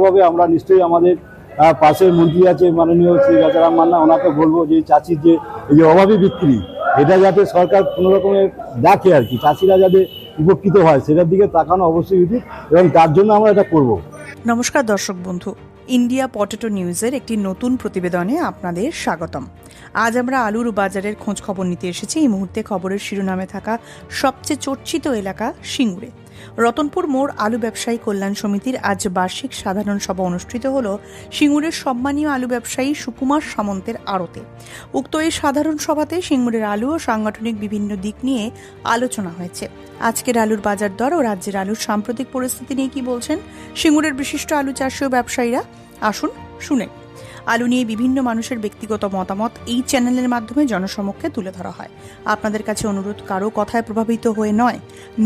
ভাবে আমরা নিশ্চয়ই আমাদের পাশের মন্ত্রী আছে মাননীয় শ্রী রাজারাম মান্না, ওনাকে বলবো যে চাষির যে এই যে অভাবী বিক্রি, এটা যাতে সরকার কোনো রকমের দেখে আর কি, চাষিরা যাতে উপকৃত হয় সেটার দিকে তাকানো অবশ্যই উচিত, এবং তার জন্য আমরা এটা করব। নমস্কার দর্শক বন্ধু, ইন্ডিয়া পটেটো নিউজের একটি নতুন প্রতিবেদনে আপনাদের স্বাগতম। আজ আমরা আলুর বাজারের খোঁজ খবর নিতে এসেছি। এই মুহূর্তে খবরের শিরোনামে থাকা সবচেয়ে চর্চিত এলাকা সিঙ্গুরে। রতনপুর মোড় আলু ব্যবসায়ী কল্যাণ সমিতির আজ বার্ষিক সাধারণ সভা অনুষ্ঠিত হল সিঙ্গুরের সম্মানীয় আলু ব্যবসায়ী সুকুমার সামন্তের আড়তে। উক্ত এই সাধারণ সভাতে সিঙ্গুরের আলু ও সাংগঠনিক বিভিন্ন দিক নিয়ে আলোচনা হয়েছে। আজকের আলুর বাজার দর ও রাজ্যের আলুর সাম্প্রতিক পরিস্থিতি নিয়ে কি বলছেন সিঙ্গুরের বিশিষ্ট আলু চাষী ও ব্যবসায়ীরা, আসুন শুনে। আলু নিয়ে বিভিন্ন মানুষের ব্যক্তিগত মতামত এই চ্যানেলের মাধ্যমে জনসমক্ষে তুলে ধরা হয়। আপনাদের কাছে অনুরোধ, কারো কথায় প্রভাবিত হয়ে নয়,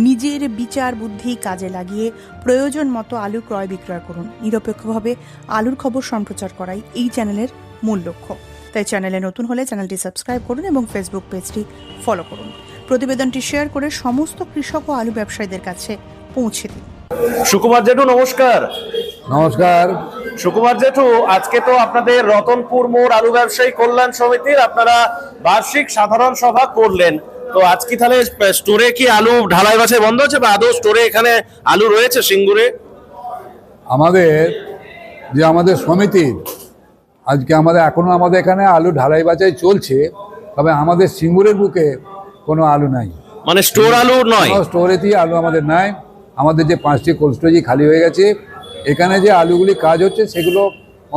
নিজের বিচার বুদ্ধি কাজে লাগিয়ে প্রয়োজন মতো আলু ক্রয় বিক্রয় করুন। নিরপেক্ষভাবে আলুর খবর সম্প্রচার করাই এই চ্যানেলের মূল লক্ষ্য। তাই চ্যানেলে নতুন হলে চ্যানেলটি সাবস্ক্রাইব করুন এবং ফেসবুক পেজটি ফলো করুন। প্রতিবেদনটি শেয়ার করে সমস্ত কৃষক ও আলু ব্যবসায়ীদের কাছে পৌঁছে দিন। সুকুমার জেঠু নমস্কার। নমস্কার। সুকুমার জেঠু, আজকে তো আপনাদের রতনপুর মোড় আলু ব্যবসায়ী কল্যাণ সমিতির আপনারা বার্ষিক সাধারণ সভা করলেন, তো আজকে তাহলে স্টোরে কি আলু ঢালাই বাছাই বন্ধ হচ্ছে বা আদৌ স্টোরে এখানে আলু রয়েছে সিঙ্গুরে? আমাদের সমিতির আজকে এখনো আমাদের এখানে আলু ঢালাই বাছাই চলছে, তবে আমাদের সিঙ্গুরের বুকে কোনো আলু নাই, মানে স্টোর আলু নয়, স্টোরেতেই আলু আমাদের নাই। আমাদের যে 5টি কোল্ড স্টোরেজ খালি হয়ে গেছে, এখানে যে আলুগুলি কাজ হচ্ছে সেগুলো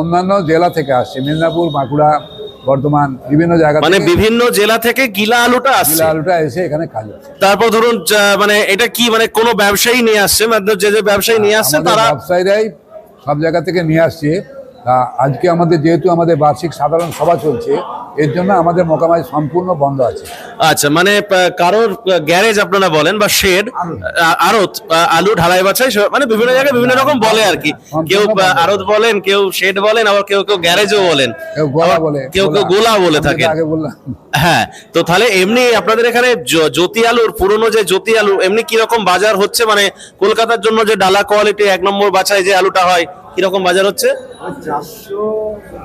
অন্যান্য জেলা থেকে আসছে, মেদিনীপুর, বাঁকুড়া, বর্ধমান, বিভিন্ন জায়গা, মানে বিভিন্ন জেলা থেকে গিলা আলুটা আসছে, গিলা আলুটা এসে এখানে কাজ হচ্ছে। তারপর ধরুন মানে এটা কি মানে কোনো ব্যবসায়ী নিয়ে আসছে, মানে যে ব্যবসায়ী নিয়ে আসছে তারা ব্যবসায়ীরাই সব জায়গা থেকে নিয়ে আসছে। আজকে যেহেতু আমাদের বার্ষিক সাধারণ সভা চলছে, এর জন্য আমাদের মোকামাই সম্পূর্ণ বন্ধ আছে। আচ্ছা, মানে কারোর গ্যারেজ আপনারা বলেন বা শেড, আড়ত, আলু ঢালাই বাছাই, মানে বিভিন্ন জায়গায় বিভিন্ন রকম বলে আর কি। কেউ আড়ত বলেন, কেউ শেড বলেন, আবার কেউ কেউ গ্যারেজও বলেন, কেউ গোলা বলে, কেউ কেউ গোলা বলে থাকে। আগে বললাম। হ্যাঁ, তো তাহলে এমনি আপনাদের এখানে জ্যোতি আলুর, পুরনো যে জ্যোতি আলু, এমনি কিরকম বাজার হচ্ছে? মানে কলকাতার জন্য যে ডালা কোয়ালিটি 1 নম্বর বাছাই যে আলুটা হয়, কিরকম বাজার হচ্ছে?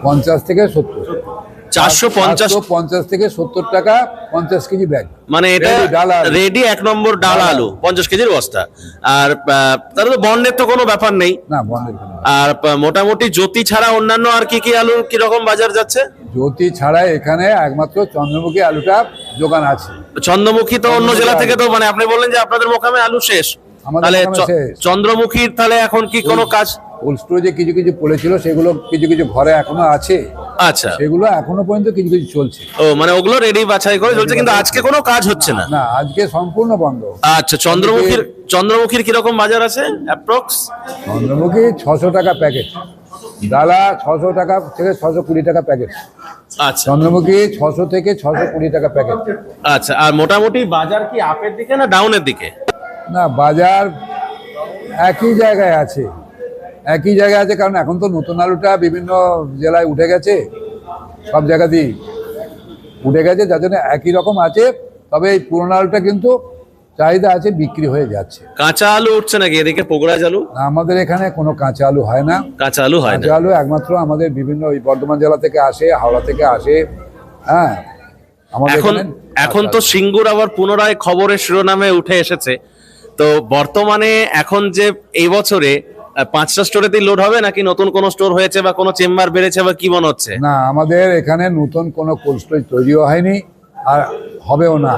450 থেকে 70, 450 থেকে 70 টাকা 50 কেজি ব্যাগ। মানে এটা রেডি 1 নম্বর ডালা আলু 50 কেজির বস্তা। আর তার তো বন্ডের তো কোনো ব্যাপার নেই না, বন্ডের। আর মোটামুটি জ্যোতি ছাড়া অন্যান্য আর কি কি আলুর কিরকম বাজার যাচ্ছে? জ্যোতি ছাড়া এখানে একমাত্র চন্দ্রমুখী আলুটা দোকান আছে। চন্দ্রমুখী তো অন্য জেলা থেকে, তো মানে আপনি বললেন যে আপনাদের মোকামে আলু শেষ, তাহলে চন্দ্রমুখীর তাহলে এখন কি কোনো কাজ? কোল্ড স্টোরেজে কিছু কিছু পড়েছিল, সেগুলো কিছু কিছু ঘরে এখনো আছে। আচ্ছা, সেগুলো এখনো পর্যন্ত কিছু কিছু চলছে। ও মানে ওগুলো রেডি বাছাই করে চলছে, কিন্তু আজকে কোনো কাজ হচ্ছে না? না, আজকে সম্পূর্ণ বন্ধ। আচ্ছা, চন্দ্রমুখীর কিরকম বাজার আছে অ্যাপ্রক্স? চন্দ্রমুখী 600 টাকা প্যাকেট, ডালা 600 টাকা থেকে 620 টাকা প্যাকেট। আচ্ছা, চন্দ্রমুখী 600 থেকে 620 টাকা প্যাকেট। আচ্ছা, আর মোটামুটি বাজার কি আপের দিকে না ডাউনের দিকে? না, বাজার একই জায়গায় আছে, কারণ এখন তো নতুন আলুটা বিভিন্ন জেলায় উঠে গেছে, সব জায়গাতেই উঠে গেছে, যার জন্য একই রকম আছে। তবে এই পুরোনো আলুটা কিন্তু চাহিদা আছে, বিক্রি হয়ে যাচ্ছে। কাঁচা আলু উঠছে নাকি এদিকে? পোগরাজ আলু? আমাদের এখানে কোনো কাঁচা আলু হয় না। কাঁচা আলু হয় না, কাঁচা আলু একমাত্র আমাদের বিভিন্ন ওই বর্ধমান জেলা থেকে আসে, হাওড়া থেকে আসে। হ্যাঁ, এখন তো সিঙ্গুর আবার পুনরায় খবরের শিরোনামে উঠে এসেছে। তো বর্তমানে এখন যে এই বছরে 5টা স্টোরেতেই লোড হবে নাকি নতুন কোনো স্টোর হয়েছে বা কোনো চেম্বার বেড়েছে বা কি মনে হচ্ছে? না, আমাদের এখানে নতুন কোনো কোল্ড স্টোরেজ তৈরিও হয়নি আর হবেও না।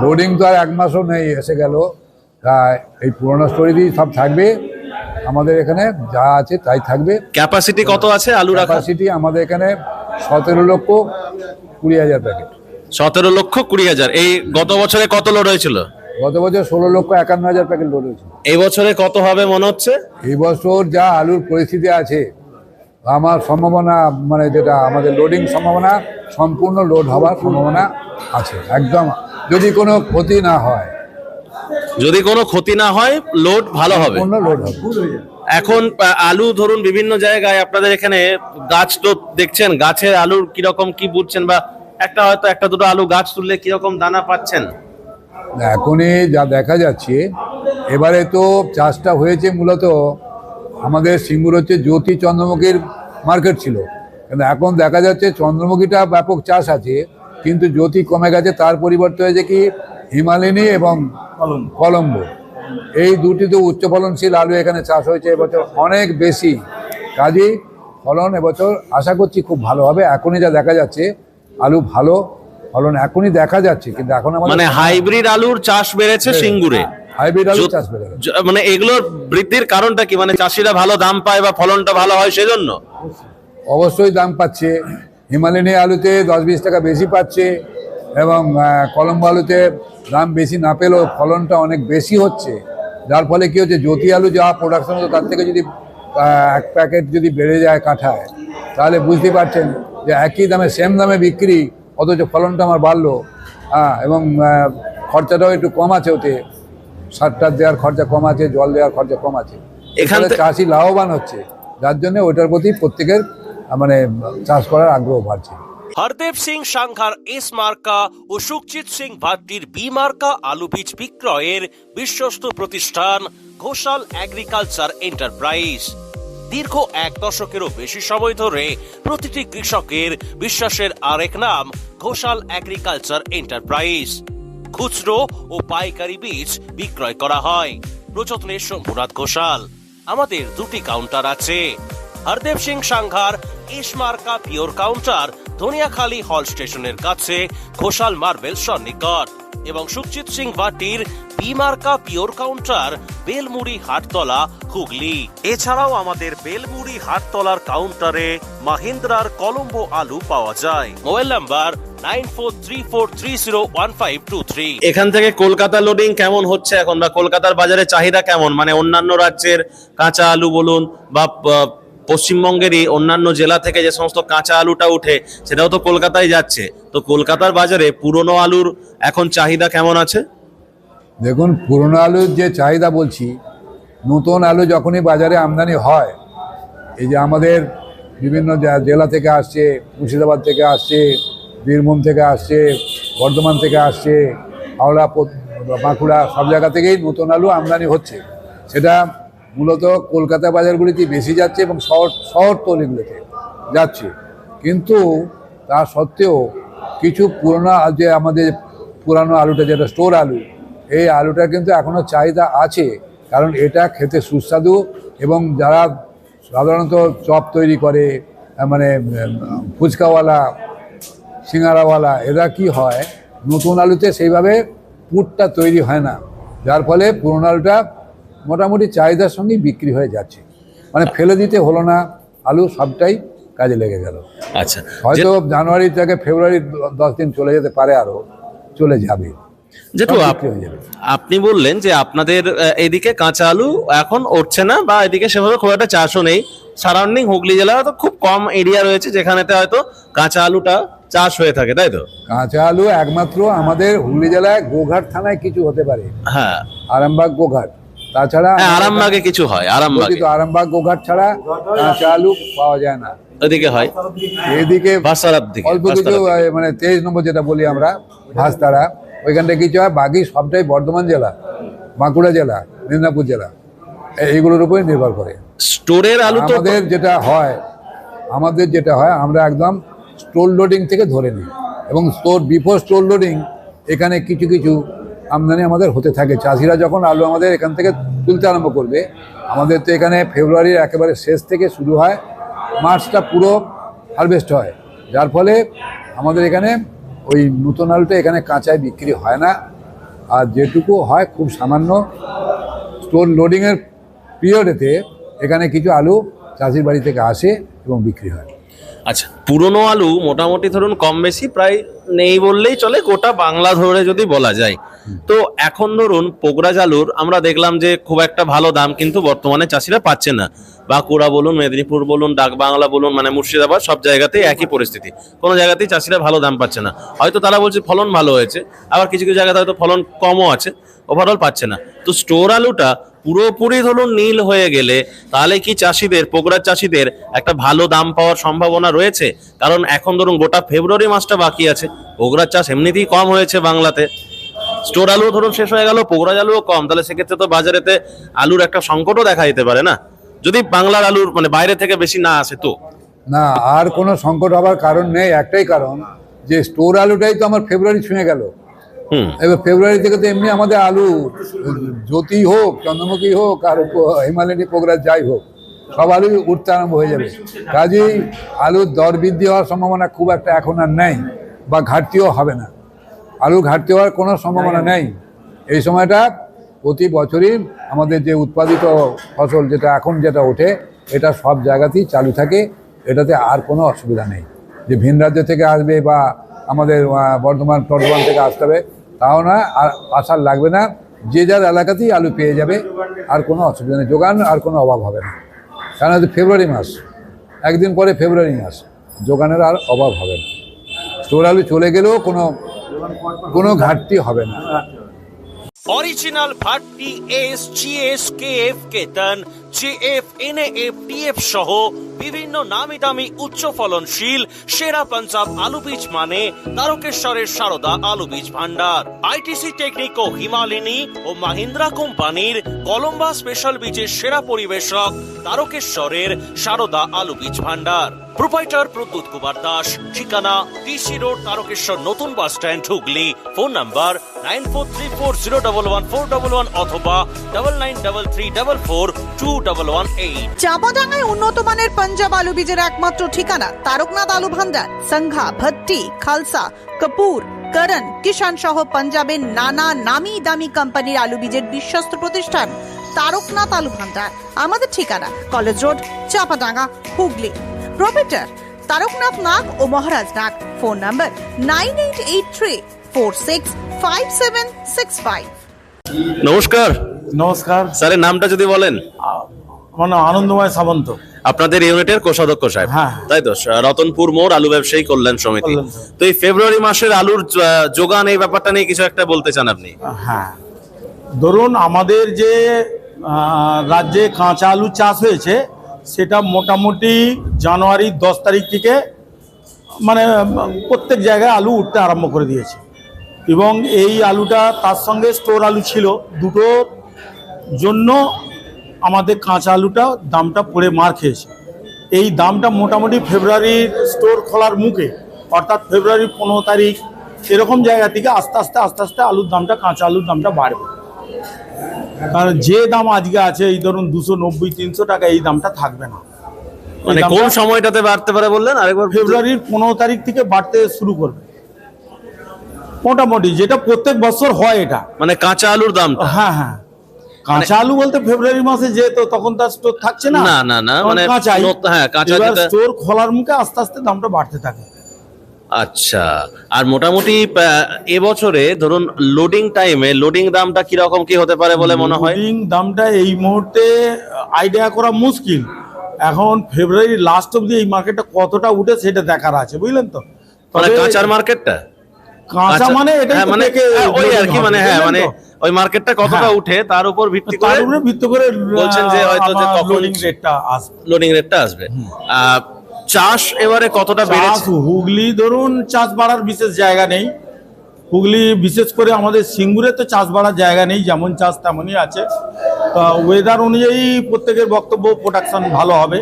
লোডিং তো আর 1 মাসও নেই, এসে গেল। এই পুরোনো স্টোরেজই সব থাকবে, আমাদের এখানে যা আছে তাই থাকবে। ক্যাপাসিটি কত আছে আলু রাখার? ক্যাপাসিটি আমাদের এখানে 17,20,000 প্যাকেট। 17,20,000। এই গত বছরে কত লোড হয়েছিল? গত বছর 16,51,000 প্যাকেট লোড হয়েছিল। এই বছরে কত হবে মনে হচ্ছে? এই বছর যা আলুর পরিস্থিতি আছে, আমার সম্ভাবনা, মানে যেটা আমাদের লোডিং সম্ভাবনা, সম্পূর্ণ লোড হওয়ার সম্ভাবনা আছে একদম, যদি কোনো ক্ষতি না হয়। লোড ভালো হবে, লোড হবে। এখন আলু ধরুন বিভিন্ন জায়গায় আপনাদের এখানে গাছ তো দেখছেন, গাছের আলুর কিরকম কি বুঝছেন, বা হয়তো একটা দুটো আলু গাছ তুললে কিরকম দানা পাচ্ছেন? এখনই যা দেখা যাচ্ছে, এবারে তো চাষটা হয়েছে মূলত আমাদের সিঙ্গুর হচ্ছে জ্যোতি চন্দ্রমুখীর মার্কেট ছিল, কিন্তু এখন দেখা যাচ্ছে চন্দ্রমুখীটা ব্যাপক চাষ আছে, কিন্তু জ্যোতি কমে গেছে। তার পরিবর্তে হয়েছে কি হিমালিনী এবং কলম্বো, এই দুটি তো উচ্চ ফলনশীল আলু এখানে চাষ হয়েছে এবছর অনেক বেশি। কাজেই ফলন এবছর আশা করছি খুব ভালো হবে। এখনই যা দেখা যাচ্ছে আলু ভালো ফলন এখনই দেখা যাচ্ছে, কিন্তু এখন মানে হাইব্রিড আলুর চাষ বেড়েছে সিঙ্গুরে, হাইব্রিড আলু চাষ বেড়ে গেছে। মানে এগুলোর বৃদ্ধির কারণটা কি? মানে চাষিরা ভালো দাম পায় বা ফলনটা ভালো হয় সেজন্য? অবশ্যই দাম পাচ্ছে। হিমালয়ানি আলুতে 10-20 টাকা বেশি পাচ্ছে, এবং কলম্বো আলুতে দাম বেশি না পেলেও ফলনটা অনেক বেশি হচ্ছে। যার ফলে কি হচ্ছে, জ্যোতি আলু যা প্রোডাকশন হতো তার থেকে যদি 1 প্যাকেট যদি বেড়ে যায় কাঠায়, তাহলে বুঝতে পারছেন যে একই দামে সেম দামে বিক্রি, অথচ ফলনটা আমার বাড়লো। এবং খরচাটাও একটু কম আছে, ওতে সার টার দেওয়ার খরচা কম আছে, জল দেওয়ার খরচা কম আছে। এখানে চাষি লাভবান হচ্ছে, যার জন্য ওইটার প্রতি প্রত্যেকের মানে চাষ করার আগ্রহ বাড়ছে। হরদেব সিং সাংঘার এস মার্কা ও সুখজিৎ সিং ভাট্টির বি মার্কা আলু বীজ বিক্রয়ের বিশ্বস্ত প্রতিষ্ঠান ঘোষাল এগ্রিকালচার এন্টারপ্রাইজ। দীর্ঘ 1 দশকেরও বেশি সময় ধরে প্রতিটি কৃষকের বিশ্বাসের আরেক নাম ঘোষাল এগ্রিকালচার এন্টারপ্রাইজ। খুচরো ও পাইকারি বীজ বিক্রয় করা হয়। প্রযত্নে শম্ভুনাথ ঘোষাল। আমাদের 2টি কাউন্টার আছে। হরদেব সিং সাংঘার এস মার্কা পিওর কাউন্টার ধনিয়াখালী হল স্টেশনের কাছে ঘোষাল মার্বেল সন্নিকট, এবং সুখজিৎ সিং ভাটির বি মার্কা পিওর কাউন্টার বেলমুড়ি হাটতলা হুগলি। এছাড়াও আমাদের বেলমুড়ি হাটতলার কাউন্টারে মাহিন্দ্রার কলম্বো আলু পাওয়া যায়। Mobile number 9434301523। এখান থেকে কলকাতা লোডিং কেমন হচ্ছে এখন, বা কলকাতার বাজারে চাহিদা কেমন? মানে অন্যান্য রাজ্যের কাঁচা আলু বলুন বা পশ্চিমবঙ্গেরই অন্যান্য জেলা থেকে যে সমস্ত কাঁচা আলুটা উঠে সেটাও তো কলকাতায় যাচ্ছে। তো কলকাতার বাজারে পুরনো আলুর এখন চাহিদা কেমন আছে? দেখুন, পুরনো আলুর যে চাহিদা বলছি, নতুন আলু যখনই বাজারে আমদানি হয়, এই যে আমাদের বিভিন্ন জেলা থেকে আসছে, মুর্শিদাবাদ থেকে আসছে, বীরভূম থেকে আসছে, বর্ধমান থেকে আসছে, হাওড়া, বাঁকুড়া, সব জায়গা থেকেই নতুন আলু আমদানি হচ্ছে। সেটা মূলত কলকাতা বাজারগুলিতে বেশি যাচ্ছে এবং শহরতলিগুলিতে যাচ্ছে। কিন্তু তা সত্ত্বেও কিছু পুরনো যে আমাদের পুরানো আলুটা যেটা স্টোর আলু, এই আলুটা কিন্তু এখনও চাহিদা আছে, কারণ এটা খেতে সুস্বাদু। এবং যারা সাধারণত চপ তৈরি করে, মানে ফুচকাওয়ালা, সিঙ্গারাওয়ালা, এরা কি হয়, নতুন আলুতে সেইভাবে পুরটা তৈরি হয় না, যার ফলে পুরনো আলুটা মোটামুটি চাহিদার সঙ্গেই বিক্রি হয়ে যাচ্ছে। মানে ফেলে দিতে হলো না, আলু সবটাই কাজে লেগে গেল। আচ্ছা, হয়তো জানুয়ারি থেকে ফেব্রুয়ারি 10 দিন চলে যেতে পারে, আরও চলে যাবে। যেটু আপনি বললেন যে আপনাদের এদিকে কাঁচা আলু এখন উঠছে না, বা এদিকে সেভাবে খুব একটা চাষও নেই। সারাউন্ডিং হুগলি জেলা তো খুব কম এরিয়া রয়েছে যেখানেতে হয়তো কাঁচা আলুটা চাষ হয়ে থাকে, তাই তো? কাঁচা আলু একমাত্র আমাদের হুগলি জেলায় গোঘাট থানায় কিছু হতে পারে, হ্যাঁ, আরামবাগ, গোঘাট। তাছাড়া আরামবাগে কিছু হয়, আরামবাগে তো আরামবাগ, গোঘাট ছাড়া কাঁচা আলু পাওয়া যায় না। ওদিকে হয়, এদিকে ভাসারার দিকে অল্প কিছু, মানে 23 নম্বর যেটা বলি আমরা, ভাসতারা, ওইখানটা কিছু হয়। বাকি সবটাই বর্ধমান জেলা, বাঁকুড়া জেলা, মেদিনীপুর জেলা, এইগুলোর উপরে নির্ভর করে। স্টোরের আলু তো আমাদের যেটা হয় আমরা একদম স্টোর লোডিং থেকে ধরে নিই, এবং বিফোর স্টোর লোডিং এখানে কিছু কিছু আমদানি আমাদের হতে থাকে। চাষিরা যখন আলু আমাদের এখান থেকে তুলতে আরম্ভ করবে, আমাদের তো এখানে ফেব্রুয়ারির একেবারে শেষ থেকে শুরু হয়, মার্চটা পুরো হারভেস্ট হয়, যার ফলে আমাদের এখানে ওই নতুন আলুটা এখানে কাঁচায় বিক্রি হয় না। আর যেটুকু হয় খুব সামান্য স্টোর লোডিংয়ের পিরিয়ডেতে এখানে কিছু আলু চাষির বাড়ি থেকে আসে এবং বিক্রি হয়। আচ্ছা, পুরনো আলু মোটামুটি ধরুন কম বেশি প্রায় নেই বললেই চলে, গোটা বাংলা ধরে যদি বলা যায়। তো এখন ধরুন পোগরাজ আলুর আমরা দেখলাম যে খুব একটা ভালো দাম কিন্তু বর্তমানে চাষিরা পাচ্ছে না। বাঁকুড়া বলুন, মেদিনীপুর বলুন, ডাক বাংলা বলুন, মানে মুর্শিদাবাদ, সব জায়গাতেই একই পরিস্থিতি। কোনো জায়গাতেই চাষিরা ভালো দাম পাচ্ছে না। হয়তো তারা বলছে ফলন ভালো হয়েছে, আবার কিছু কিছু জায়গাতে হয়তো ফলন কমও আছে, ওভারঅল পাচ্ছে না। তো স্টোর আলুটা পুরোপুরি ধরুন নীল হয়ে গেলে তাহলে কি চাষিদের, পোগরাজ চাষিদের একটা ভালো দাম পাওয়ার সম্ভাবনা রয়েছে? কারণ এখন ধরুন গোটা ফেব্রুয়ারি মাসটা বাকি আছে, পোগরাজ চাষ এমনিতেই কম হয়েছে বাংলাতে, স্টোর আলু ধরুন শেষ হয়ে গেল, পোগরাজ আলুও কম, তাহলে সেক্ষেত্রে তো বাজারেতে আলুর একটা সংকটও দেখা দিতে পারে না? যদি বাংলার আলুর মানে বাইরে থেকে বেশি না আসে তো? না, আর কোনো সংকট হবার কারণ নেই। একটাই কারণ, যে স্টোর আলুটাই তো আমার ফেব্রুয়ারি ছুঁয়ে গেল। এবার ফেব্রুয়ারি থেকে তো এমনি আমাদের আলু, জ্যোতি হোক, চন্দ্রমুখী হোক, আর হিমালয়ানি পোগরাজ যাই হোক, সব আলু উঠতে আরম্ভ হয়ে যাবে। কাজেই আলুর দর বৃদ্ধি হওয়ার সম্ভাবনা খুব একটা এখন আর নেই, বা ঘাটতিও হবে না। আলুর ঘাটতি হওয়ার কোনো সম্ভাবনা নেই। এই সময়টা প্রতি বছরই আমাদের যে উৎপাদিত ফসল যেটা ওঠে, এটা সব জায়গাতেই চালু থাকে। এটাতে আর কোনো অসুবিধা নেই যে ভিন রাজ্য থেকে আসবে বা আমাদের বর্ধমান থেকে আসতে হবে, তাও না, আর আসার লাগবে না। যে যার এলাকাতেই আলু পেয়ে যাবে, আর কোনো অসুবিধা নেই, যোগান আর কোনো অভাব হবে না। কারণ হচ্ছে ফেব্রুয়ারি মাস, একদিন পরে ফেব্রুয়ারি মাস, যোগানের আর অভাব হবে না। স্টোর আলু চলে গেলেও কোনো ঘাটতি হবে না। Original Bhatti S, GS, KF, কেতন, জেএফ, এনএএফ, টিএফ সহ বিভিন্ন নামি দামি উচ্চ ফলনশীল সেরা পাঞ্জাব আলু বীজ মানে তারকেশ্বরের সারদা আলু বীজ ভান্ডার। আইটিসি টেকনিক ও হিমালিনী ও মাহিন্দ্রা কোম্পানির কলম্বা স্পেশাল বীজের সেরা পরিবেশক তারকেশ্বরের সারদা আলু বীজ ভান্ডার। প্রোপাইটার প্রদ্যুৎ কুমার দাস, ঠিকানা টিসি রোড, তারকেশ্বর নতুন bus stand, Hooghly. Phone number 9434011411 অথবা 9933442118। চাঁপাডাঙ্গায় উন্নত মানের পাঞ্জাব আলু বীজের একমাত্র ঠিকানা তারকনাথ আলু ভান্ডার। সংঘা, ভট্টি, খালসা, কপুর, করণ, কিষান সহ পাঞ্জাবের নানা নামি দামি কোম্পানির আলু বীজের বিশ্বস্ত প্রতিষ্ঠান তারকনাথ আলু ভান্ডার। আমাদের ঠিকানা college road, Chanpadanga, Hooghly. Proprietor Taraknath Nag ও মহারাজ নাগ। Phone number 9883465765। নমস্কার। নমস্কার, স্যারের নামটা যদি বলেন। আমার নাম আনন্দময় সামন্ত। আপনাদের ইউনিটের কোষাধ্যক্ষ সাহেব, হ্যাঁ। তাই তো? রতনপুর মোড় আলু ব্যবসায়ী কল্যাণ সমিতি। কল্যাণ সমিতি। তো এই ফেব্রুয়ারি মাসের আলুর যোগান, এই ব্যাপারটা নিয়ে কিছু একটা বলতে চান আপনি? হ্যাঁ, ধরুন আমাদের যে রাজ্যে কাঁচা আলু চাষ হয়েছে, সেটা মোটামুটি জানুয়ারি 10 তারিখ থেকে মানে প্রত্যেক জায়গায় আলু উঠতে আরম্ভ করে দিয়েছে। এবং এই আলুটা, তার সঙ্গে স্টোর আলু ছিল, দুটোর জন্য আমাদের কাঁচা আলুটা দামটা পড়ে মার খেয়েছে। এই দামটা মোটামুটি ফেব্রুয়ারির স্টোর খোলার মুখে, অর্থাৎ ফেব্রুয়ারি 15 তারিখ এরকম জায়গা থেকে আস্তে আস্তে আলুর দামটা, কাঁচা আলুর দামটা বাড়বে। কারণ যে দাম আজকে আছে, এই ধরুন 290-300 টাকা, এই দামটা থাকবে না। মানে কোন সময়টাতে বাড়তে পারে বললেন আরেকবার? ফেব্রুয়ারির 15 তারিখ থেকে বাড়তে শুরু করবে মোটামুটি, যেটা প্রত্যেক বছর হয় এটা। মানে কাঁচা আলুর দাম? হ্যাঁ হ্যাঁ, কাঁচা আলু বলতে ফেব্রুয়ারি মাসে যেহেতু তখন তার স্টোর থাকছে না, না মানে কাঁচাই। হ্যাঁ, কাঁচা। স্টোর খোলার মুখে আস্তে আস্তে দামটা বাড়তে থাকে। আচ্ছা, আর মোটামুটি এবছরে ধরুন লোডিং টাইমে লোডিং দামটা কিরকম কি হতে পারে বলে মনে হয়? লোডিং দামটা এই মুহূর্তে আইডিয়া করা মুশকিল। এখন ফেব্রুয়ারি লাস্ট অব্দি এই মার্কেটটা কতটা উঠে সেটা দেখার আছে, বুঝলেন তো? মানে কাঁচার মার্কেটটা, কাঁচা মানে এটা মানে ওই আর কি, মানে হ্যাঁ, মানে ওই মার্কেটটা কতটা উঠে তার উপর ভিত্তি করে বলছেন যে হয়তো যে কখন লোডিং রেটটা আসবে, লোডিং রেটটা আসবে। চাষ এবারে কতটা বেড়েছে? হুগলি ধরুন চাষ বাড়ার বিশেষ জায়গা নেই। হুগলি বিশেষ করে আমাদের সিঙ্গুরে তো চাষ বাড়ার জায়গা নেই, যেমন চাষ তেমনই আছে। ওয়েদার অনুযায়ী প্রত্যেকের বক্তব্য প্রোডাকশন ভালো হবে।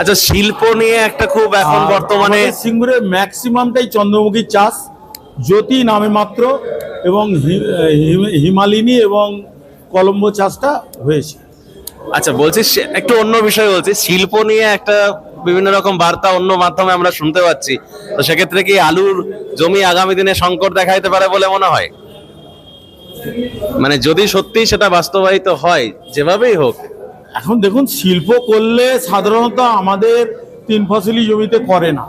আচ্ছা, শিল্প নিয়ে একটা খুব এখন বর্তমানে সিঙ্গুরে ম্যাক্সিমামটাই চন্দ্রমুখী চাষ, জ্যোতি নামে মাত্র, এবং হিমালিনী এবং কলম্বো চাষটা হয়েছে। আচ্ছা, বলছি একটু অন্য বিষয় বলছি, শিল্প নিয়ে একটা বিভিন্ন রকম বার্তা অন্য মাধ্যমে আমরা শুনতে পাচ্ছি। তো সেক্ষেত্রে কি আলুর জমি আগামী দিনে সংকট দেখা দিতে পারে বলে মনে হয়? মানে যদি সত্যি সেটা বাস্তবায়িত হয়, যেভাবেই হোক। এখন দেখুন, শিল্প করলে সাধারণত আমাদের 3 ফসলি জমিতে করে না,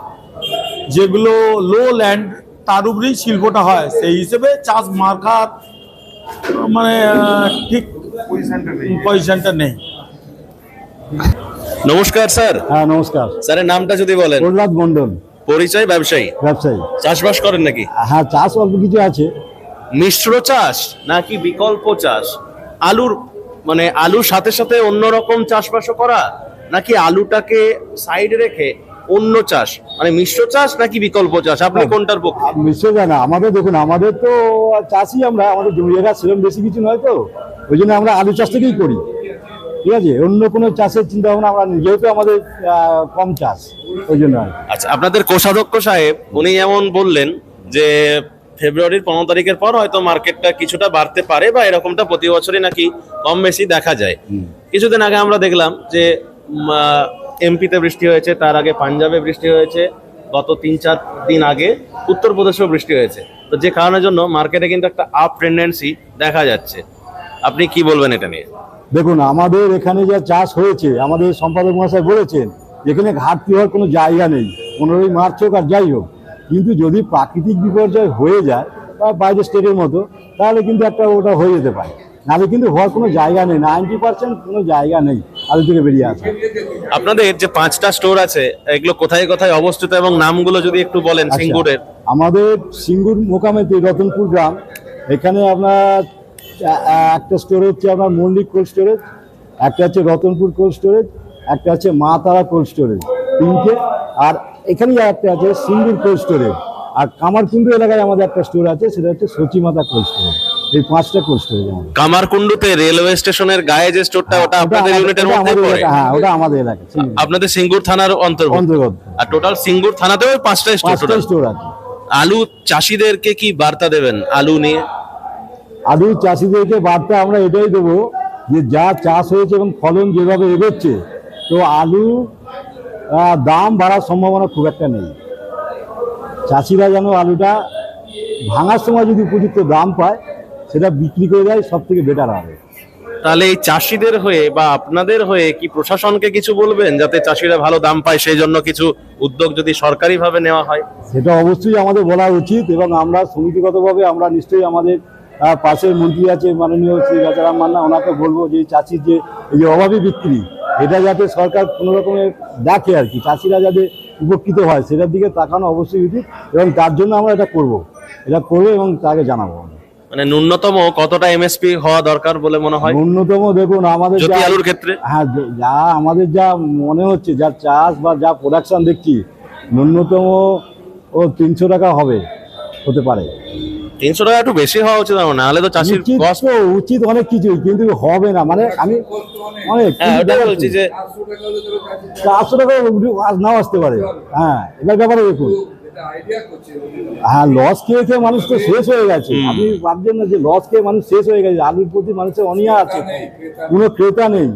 যেগুলো লো ল্যান্ড, তার উপরেই শিল্পটা হয়। সেই হিসেবে চাষ মার্কার মানে ঠিক পজিশনটা নেই। নমস্কার স্যার। হ্যাঁ নমস্কার। স্যারের নামটা যদি বলেন। প্রহ্লাদ মন্ডল। পরিচয়? ব্যবসায়ী? ব্যবসায়ী। চাষবাস করেন নাকি? হ্যাঁ, চাষ অল্প কিছু আছে। মিশ্র চাষ নাকি বিকল্প চাষ? আলুর মানে আলুর সাথে সাথে অন্য রকম চাষবাসও করা, নাকি আলুটাকে সাইডে রেখে অন্য চাষ, মানে মিশ্র চাষ নাকি বিকল্প চাষ? আপনি কোনটার পক্ষে? মিশ্র জানা আমাদের, দেখুন আমাদের তো চাষি আমরা, আমাদের জমি জায়গা সেরকম বেশি কিছু নয়, তো ওই জন্য আমরা আলু চাষ থেকেই করি। ঠিক আছে, অন্য কোনো চাষের চিন্তা ভাবনা আমরা নেই, যেহেতু আমাদের কম চাষ, ওই জন্য আর কি। আচ্ছা, আপনাদের কোষাধ্যক্ষ সাহেব উনি এমন বললেন যে ফেব্রুয়ারির 15 তারিখের পর হয়তো মার্কেটটা কিছুটা বাড়তে পারে বা এরকমটা প্রতি বছরই নাকি কম বেশি দেখা যায়। কিছুদিন আগে আমরা দেখলাম যে এমপিতে বৃষ্টি হয়েছে, তার আগে পাঞ্জাবে বৃষ্টি হয়েছে, গত 3-4 দিন আগে উত্তরপ্রদেশেও বৃষ্টি হয়েছে। তো যে কারণের জন্য মার্কেটে কিন্তু একটা আপ টেন্ডেন্সি দেখা যাচ্ছে। আপনি কি বলবেন এটা নিয়ে? দেখুন, আমাদের এখানে যা চাষ হয়েছে, আমাদের সম্পাদক মহাশয় বলেছেন যেখানে ঘাটতি হওয়ার কোনো জায়গা নেই, 15ই মার্চ হোক আর যাই হোক, কিন্তু যদি প্রাকৃতিক বিপর্যয় হয়ে যায় বা বাইরের স্টেটের মতো, তাহলে কিন্তু একটা ওটা হয়ে যেতে পারে, নাহলে কিন্তু হওয়ার কোনো জায়গা নেই, 90% কোনো জায়গা নেই আলু থেকে বেরিয়ে আসা। আপনাদের যে 5টা স্টোর আছে এগুলো কোথায় কোথায় অবস্থিত এবং নামগুলো যদি একটু বলেন। আচ্ছা, সিঙ্গুরের আমাদের সিঙ্গুর মোকামেতে রতনপুর গ্রাম, এখানে আপনার একটা স্টোর হচ্ছে আপনার মল্লিক কোল্ড স্টোরেজ, একটা হচ্ছে রতনপুর কোল্ড স্টোরেজ, একটা হচ্ছে মা তারা কোল্ড স্টোরেজ, 3টে। আর এখানে একটা আছে সিঙ্গুর কোল্ড স্টোরেজ। আর কামারকুণ্ডু এলাকায় আমাদের একটা স্টোর আছে, সেটা হচ্ছে সচিমাতা কোল্ড স্টোরেজ। এই 5টা কোল্ড স্টোরেজ আমাদের। কামারকুণ্ডুতে রেলওয়ে স্টেশনের গায়ে যে স্টোরটা, ওটা আপনাদের ইউনিটের মধ্যে পড়ে? হ্যাঁ, ওটা আমাদের এলাকা, আপনাদের সিঙ্গুর থানার অন্তর্গত। অন্তর্গত। আর টোটাল সিঙ্গুর থানাতেও 5টা স্টোর। 5টা স্টোর আছে। আলু চাষিদেরকে কি বার্তা দেবেন আলু নিয়ে? আলু চাষিদেরকে বার্তা আমরা এটাই দেবো যে যা চাষ হয়েছে এবং ফলন যেভাবে এগোচ্ছে, তো আলু দাম বাড়ার সম্ভাবনা খুব একটা নেই। চাষিরা যেন আলুটা ভাঙার সময় যদি উপযুক্ত দাম পায়, সেটা বিক্রি করে দেয়, সব থেকে বেটার হবে। তাহলে এই চাষিদের হয়ে বা আপনাদের হয়ে কি প্রশাসনকে কিছু বলবেন যাতে চাষিরা ভালো দাম পায়, সেই জন্য কিছু উদ্যোগ যদি সরকারিভাবে নেওয়া হয়? সেটা অবশ্যই আমাদের বলা উচিত, এবং আমরা সমিতিগতভাবে আমরা নিশ্চয়ই আমাদের পাশের মন্ত্রী আছে মাননীয় শ্রী রাজারাম মান্না, ওনাকে বলবো যে চাষির যে এই যে অভাবী বিক্রি, এটা যাতে সরকার কোনো রকমের দেখে আর কি, চাষিরা যাতে উপকৃত হয় সেটার দিকে তাকানো অবশ্যই উচিত, এবং তার জন্য আমরা এটা করবো এবং তাকে জানাবো। মানে ন্যূনতম কতটা এমএসপি হওয়া দরকার বলে মনে হয়? ন্যূনতম দেখুন আমাদের জ্যোতি আলুর ক্ষেত্রে হ্যাঁ, যা আমাদের যা মনে হচ্ছে, যা চাষ বা যা প্রোডাকশন দেখছি, ন্যূনতম 300 টাকা হতে পারে। 300 টাকা একটু বেশি হওয়া উচিত, নাহলে তো চাষির কষ্ট। উচিত অনেক কিছুই, কিন্তু হবে না, মানে আমি অনেক বলছি যে 400 টাকা নাও আসতে পারে। হ্যাঁ, এবার ব্যাপারে দেখুন, হ্যাঁ, লস খেয়ে খেয়ে মানুষ তো শেষ হয়ে গেছে। আপনি ভাবছেন না যে লস খেয়ে মানুষ শেষ হয়ে গেছে? আলুর প্রতি মানুষের অনীহা আছে, কোনো ক্রেতা নেই,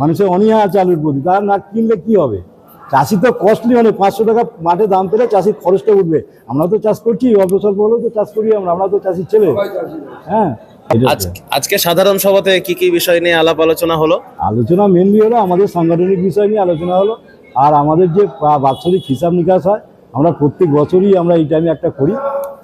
মানুষের অনীহা আছে আলুর প্রতি। তারা না কিনলে কি হবে? চাষি তো কস্টলি, অনেক 500 টাকা মাঠে দাম পেলে চাষির খরচটা উঠবে। আমরা তো চাষ করছি, অল্প স্বল্প হলেও তো চাষ করি, আমরা তো চাষির ছেলে। হ্যাঁ, আজকে সাধারণ সভাতে কি কি বিষয় নিয়ে আলাপ আলোচনা হলো? আলোচনা মেনলি হলো আমাদের সাংগঠনিক বিষয় নিয়ে আলোচনা হলো, আর আমাদের যে বাৎসরিক হিসাব নিকাশ হয়, আমরা প্রত্যেক বছরই আমরা এই টাইমে একটা করি,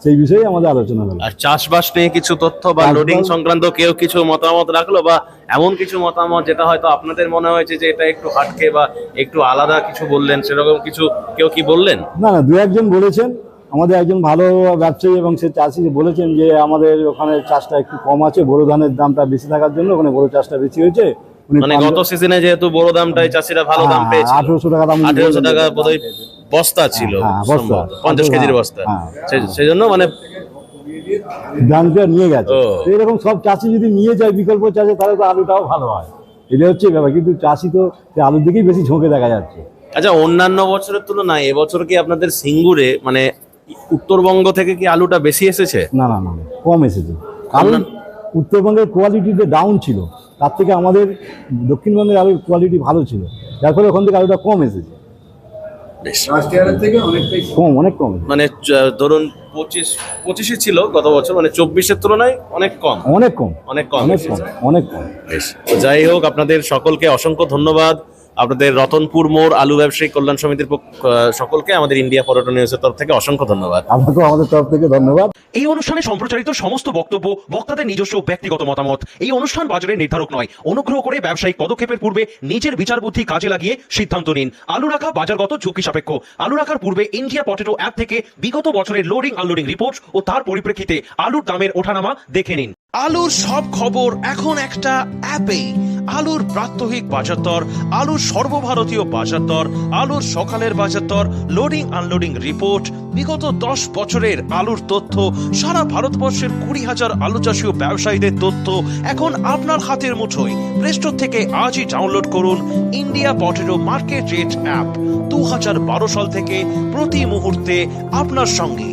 সেই বিষয়ে আমাদের আলোচনা হলো। আর চাষবাস নিয়ে কিছু তথ্য বা লোডিং সংক্রান্ত কেউ কিছু মতামত রাখলো, বা এমন কিছু মতামত যেটা হয়তো আপনাদের মনে হয়েছে যে এটা একটু হাটকে বা একটু আলাদা কিছু বললেন, সেরকম কিছু কেউ কি বললেন? না, 2-1 বলেছেন। আমাদের একজন ভালো ব্যবসায়ী এবং সে চাষি বলেছেন যে আমাদের ওখানে চাষটা একটু কম আছে, বোরো ধানের দামটা বেশি থাকার জন্য ওখানে বোরো চাষটা বেশি হয়েছে। মানে গত সিজনে যেহেতু বোরো দামটাই চাষিরা ভালো দাম পেয়েছে, 1800 টাকা দাম, 1800 টাকা বোধহয় বস্তা ছিল, বস্তা 50 কেজির বস্তা, সেই জন্য মানে ধানটা নিয়ে গেছে। এরকম সব চাষি যদি নিয়ে যায় বিকল্প চাষে, তাহলে তো আলুটাও ভালো হয়। এটা হচ্ছে ব্যাপার, কিন্তু চাষি তো আলুর দিকেই বেশি ঝোঁকে দেখা যাচ্ছে। আচ্ছা, অন্যান্য বছরের তুলনায় এবছর কি আপনাদের সিঙ্গুরে মানে উত্তরবঙ্গ থেকে কি আলুটা বেশি এসেছে? না, কম এসেছে, কারণ উত্তরবঙ্গের কোয়ালিটিতে ডাউন ছিল, তার থেকে আমাদের দক্ষিণবঙ্গের আলুর কোয়ালিটি ভালো ছিল, যার ফলে ওখান থেকে আলুটা কম এসেছে। অনেক কম, মানে ধরুন 25 ছিল গত বছর, মানে 24-এর তুলনায় অনেক কম। যাই হোক, আপনাদের সকলকে অসংখ্য ধন্যবাদ। আপনাদের রতনপুর মোড় আলু ব্যবসায়ী কল্যাণ সমিতির সকলকে আমাদের ইন্ডিয়া পর্যটন নিউজের তরফ থেকে অসংখ্য ধন্যবাদ। আপনাকেও আমাদের তরফ থেকে ধন্যবাদ। এই অনুষ্ঠানে সম্প্রচারিত সমস্ত বক্তব্য বক্তাদের নিজস্ব ব্যক্তিগত মতামত। এই অনুষ্ঠান বাজারের নির্ধারক নয়। অনুগ্রহ করে ব্যবসায়িক পদক্ষেপের পূর্বে নিজের বিচার বুদ্ধি কাজে লাগিয়ে সিদ্ধান্ত নিন। আলু রাখা বাজারগত ঝুঁকি সাপেক্ষ। আলু রাখার পূর্বে ইন্ডিয়া পটেটো অ্যাপ থেকে বিগত বছরের লোডিং আনলোডিং রিপোর্ট ও তার পরিপ্রেক্ষিতে আলুর দামের ওঠানামা দেখে নিন। আলুর সব খবর এখন একটা অ্যাপেই। আলুর প্রাত্যহিক বাজারদর, আলুর সর্বভারতীয় বাজারদর, আলুর সকালের বাজারদর, লোডিং আনলোডিং রিপোর্ট, বিগত 10 বছরের আলুর তথ্য, সারা ভারতবর্ষের 20,000 আলু চাষী ও ব্যবসায়ীদের তথ্য এখন আপনার হাতের মুঠোয়। প্লে স্টোর থেকে আজই ডাউনলোড করুন India potato market rate app. 2012 সাল থেকে প্রতি মুহূর্তে আপনার সঙ্গে।